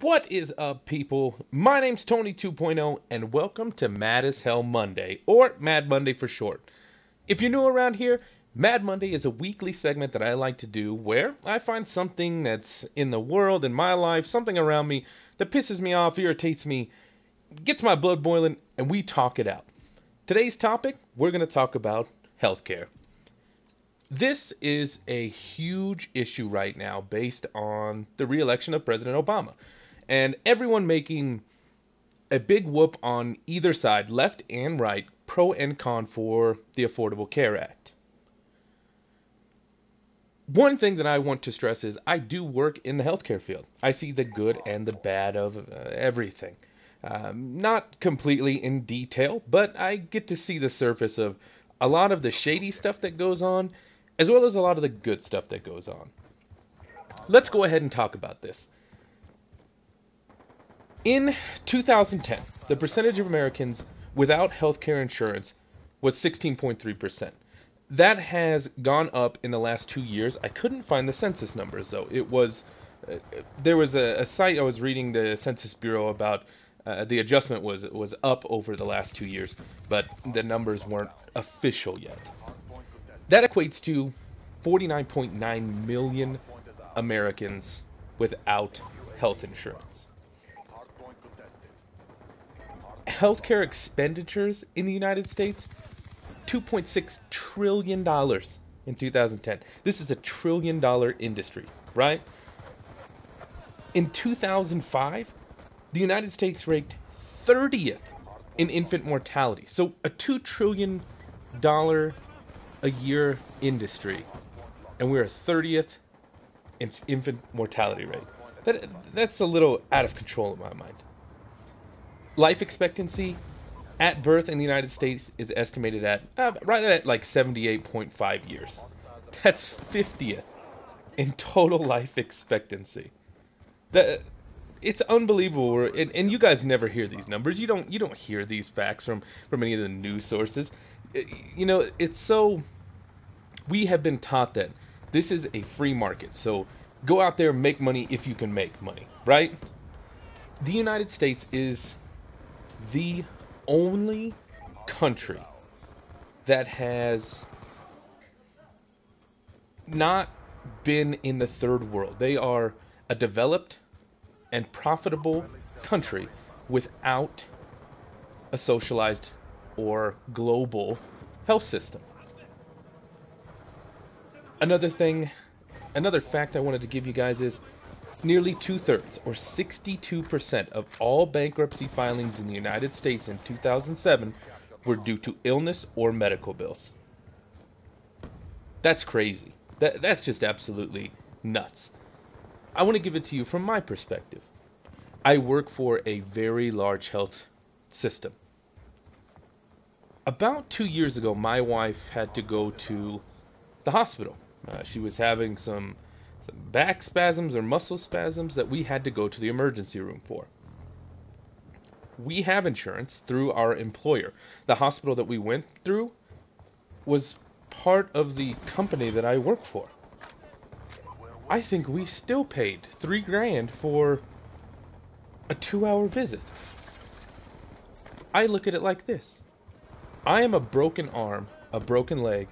What is up, people? My name's Tony 2.0, and welcome to Mad as Hell Monday, or Mad Monday for short. If you're new around here, Mad Monday is a weekly segment that I like to do where I find something that's in the world, in my life, something around me that pisses me off, irritates me, gets my blood boiling, and we talk it out. Today's topic, we're going to talk about healthcare. This is a huge issue right now based on the re-election of President Obama. And everyone making a big whoop on either side, left and right, pro and con for the Affordable Care Act. One thing that I want to stress is I do work in the healthcare field. I see the good and the bad of everything. Not completely in detail, but I get to see the surface of a lot of the shady stuff that goes on, as well as a lot of the good stuff that goes on. Let's go ahead and talk about this. In 2010, the percentage of Americans without healthcare insurance was 16.3%. That has gone up in the last 2 years. I couldn't find the census numbers, though. There was a site I was reading, the Census Bureau, about the adjustment was up over the last 2 years, but the numbers weren't official yet. That equates to 49.9 million Americans without health insurance. Healthcare expenditures in the United States, $2.6 trillion in 2010. This is a $1 trillion industry, right? In 2005, the United States ranked 30th in infant mortality. So a $2 trillion a year industry, and we're 30th in infant mortality rate. That's a little out of control in my mind. Life expectancy at birth in the United States is estimated at right at like 78.5 years. That's 50th in total life expectancy. It's unbelievable, and you guys never hear these numbers. You don't hear these facts from any of the news sources. You know, it's so, we have been taught that this is a free market, so go out there and make money if you can make money, right? The United States is the only country that has not been in the third world. They are a developed and profitable country without a socialized or global health system. Another fact I wanted to give you guys is nearly 2/3, or 62% of all bankruptcy filings in the United States in 2007 were due to illness or medical bills. That's crazy. That's just absolutely nuts. I want to give it to you from my perspective. I work for a very large health system. About 2 years ago, my wife had to go to the hospital. She was having some back spasms or muscle spasms that we had to go to the emergency room for. We have insurance through our employer. The hospital that we went through was part of the company that I work for. I think we still paid $3 grand for a 2-hour visit. I look at it like this. I am a broken arm, a broken leg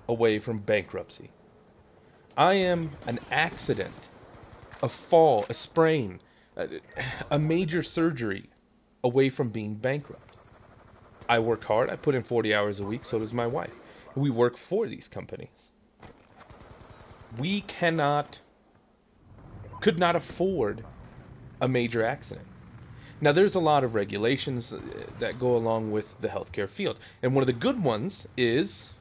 away from bankruptcy. I am an accident, a fall, a sprain, a major surgery away from being bankrupt. I work hard. I put in 40 hours a week. So does my wife. We work for these companies. We could not afford a major accident. Now, there's a lot of regulations that go along with the healthcare field. And one of the good ones is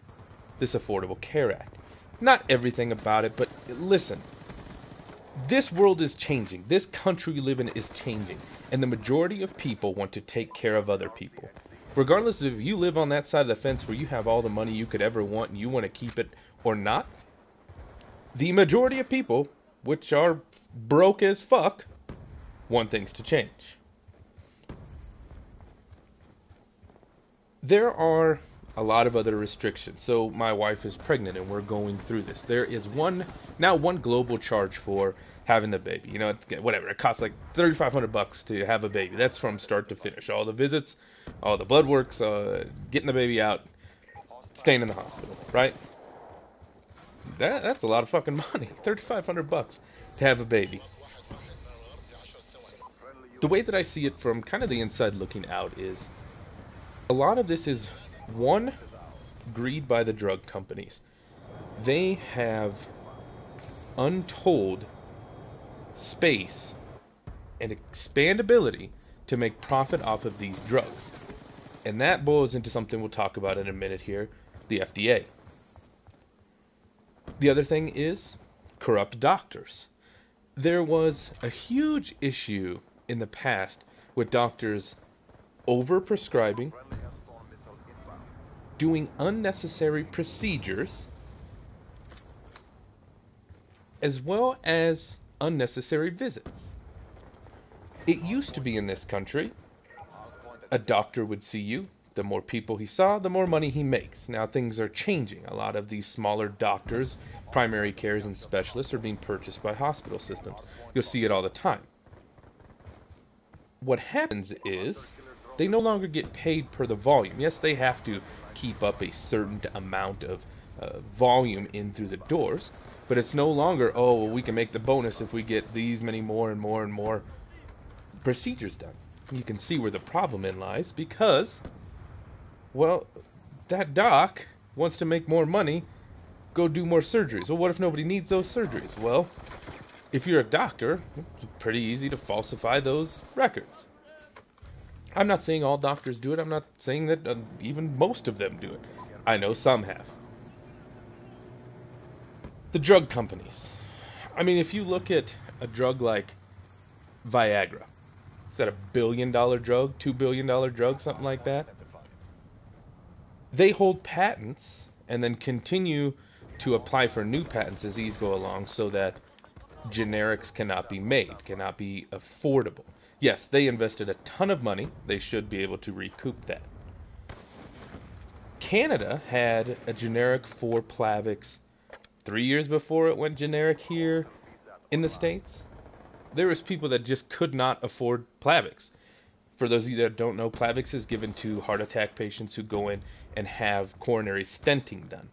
this Affordable Care Act. Not everything about it, but listen. This world is changing. This country we live in is changing. And the majority of people want to take care of other people. Regardless of if you live on that side of the fence where you have all the money you could ever want and you want to keep it or not, the majority of people, which are broke as fuck, want things to change. There are a lot of other restrictions. So my wife is pregnant and we're going through this. There is one global charge for having the baby. You know, whatever. It costs like $3,500 to have a baby. That's from start to finish. All the visits, all the blood works, getting the baby out, staying in the hospital, right? That's a lot of fucking money. $3,500 to have a baby. The way that I see it from kind of the inside looking out is a lot of this is, one, greed by the drug companies. They have untold space and expandability to make profit off of these drugs. And that boils into something we'll talk about in a minute here, the FDA. The other thing is corrupt doctors. There was a huge issue in the past with doctors over-prescribing, doing unnecessary procedures, as well as unnecessary visits. It used to be in this country, a doctor would see you, the more people he saw, the more money he makes. Now things are changing. A lot of these smaller doctors, primary cares, and specialists are being purchased by hospital systems. You'll see it all the time. What happens is they no longer get paid per the volume. Yes, they have to keep up a certain amount of volume in through the doors, but it's no longer, oh, well, we can make the bonus if we get these many more and more and more procedures done. You can see where the problem in lies because, well, that doc wants to make more money, go do more surgeries. Well, what if nobody needs those surgeries? Well, if you're a doctor, it's pretty easy to falsify those records. I'm not saying all doctors do it. I'm not saying that even most of them do it. I know some have. The drug companies. I mean, if you look at a drug like Viagra, is that $1 billion drug, $2 billion drug, something like that? They hold patents and then continue to apply for new patents as these go along so that generics cannot be made, cannot be affordable. Yes, they invested a ton of money. They should be able to recoup that. Canada had a generic for Plavix 3 years before it went generic here in the States. There was people that just could not afford Plavix. For those of you that don't know, Plavix is given to heart attack patients who go in and have coronary stenting done.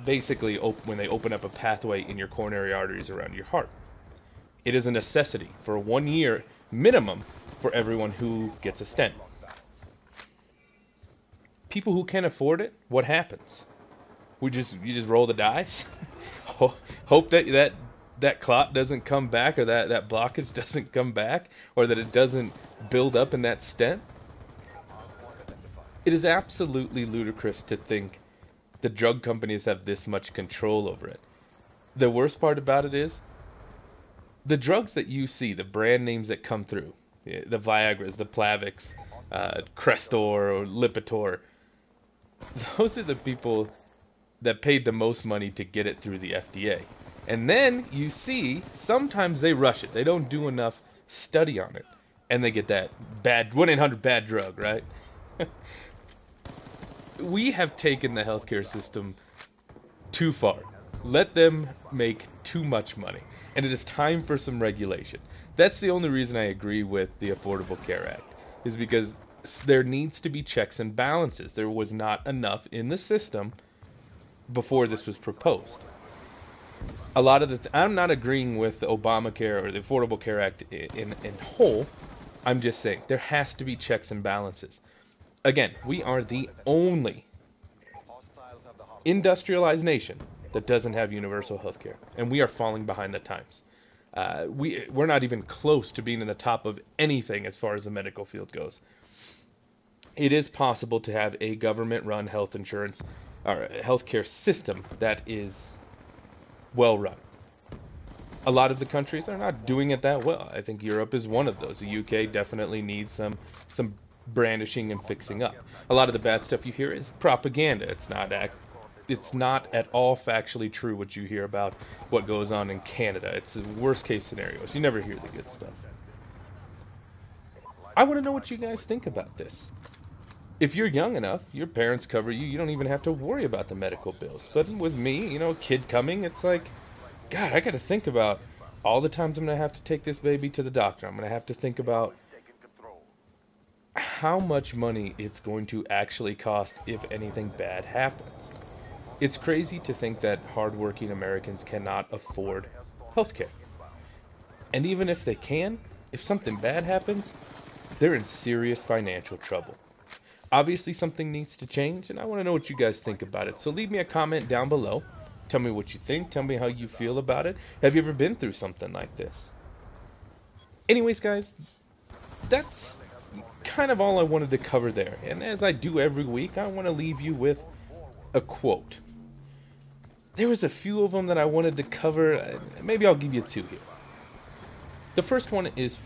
Basically, when they open up a pathway in your coronary arteries around your heart. It is a necessity for 1 year minimum for everyone who gets a stent. People who can't afford it, what happens? You just roll the dice, hope that clot doesn't come back, or that blockage doesn't come back, or that it doesn't build up in that stent. It is absolutely ludicrous to think the drug companies have this much control over it. The worst part about it is, the drugs that you see, the brand names that come through, the Viagras, the Plavix, Crestor, or Lipitor, those are the people that paid the most money to get it through the FDA. And then you see, sometimes they rush it. They don't do enough study on it. And they get that bad 1-800 bad drug, right? We have taken the healthcare system too far. Let them make too much money. And it is time for some regulation. That's the only reason I agree with the Affordable Care Act, is because there needs to be checks and balances. There was not enough in the system before this was proposed. A lot of I'm not agreeing with the Obamacare or the Affordable Care Act in whole. I'm just saying there has to be checks and balances. Again, we are the only industrialized nation that doesn't have universal health care, and we are falling behind the times. We're not even close to being in the top of anything as far as the medical field goes. It is possible to have a government-run health insurance or healthcare system that is well run. A lot of the countries are not doing it that well. I think Europe is one of those. The UK definitely needs some brandishing and fixing up. A lot of the bad stuff you hear is propaganda. It's not at all factually true what you hear about what goes on in Canada. It's the worst case scenarios. You never hear the good stuff. I want to know what you guys think about this. If you're young enough, your parents cover you. You don't even have to worry about the medical bills. But with me, kid coming, it's like, God, I got to think about all the times I'm going to have to take this baby to the doctor. I'm going to have to think about how much money it's going to actually cost if anything bad happens. It's crazy to think that hardworking Americans cannot afford healthcare. And even if they can, if something bad happens, they're in serious financial trouble. Obviously, something needs to change, and I want to know what you guys think about it. So leave me a comment down below. Tell me what you think. Tell me how you feel about it. Have you ever been through something like this? Anyways, guys, that's kind of all I wanted to cover there. And as I do every week, I want to leave you with a quote. There was a few of them that I wanted to cover. Maybe I'll give you two here. The first one is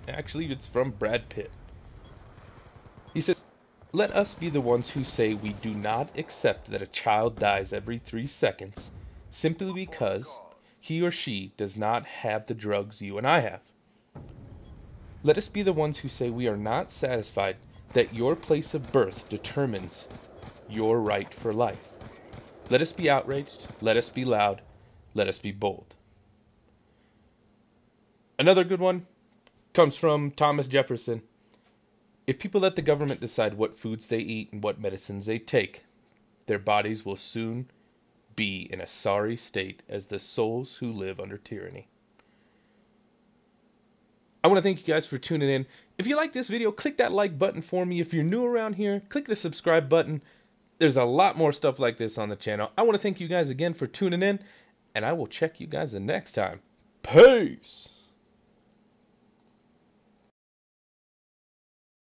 it's from Brad Pitt. He says, "Let us be the ones who say we do not accept that a child dies every 3 seconds simply because he or she does not have the drugs you and I have. Let us be the ones who say we are not satisfied that your place of birth determines your right for life. Let us be outraged. Let us be loud. Let us be bold." Another good one comes from Thomas Jefferson. "If people let the government decide what foods they eat and what medicines they take, their bodies will soon be in a sorry state as the souls who live under tyranny." I want to thank you guys for tuning in. If you like this video, click that like button for me. If you're new around here, click the subscribe button. There's a lot more stuff like this on the channel. I want to thank you guys again for tuning in, and I will check you guys the next time. Peace!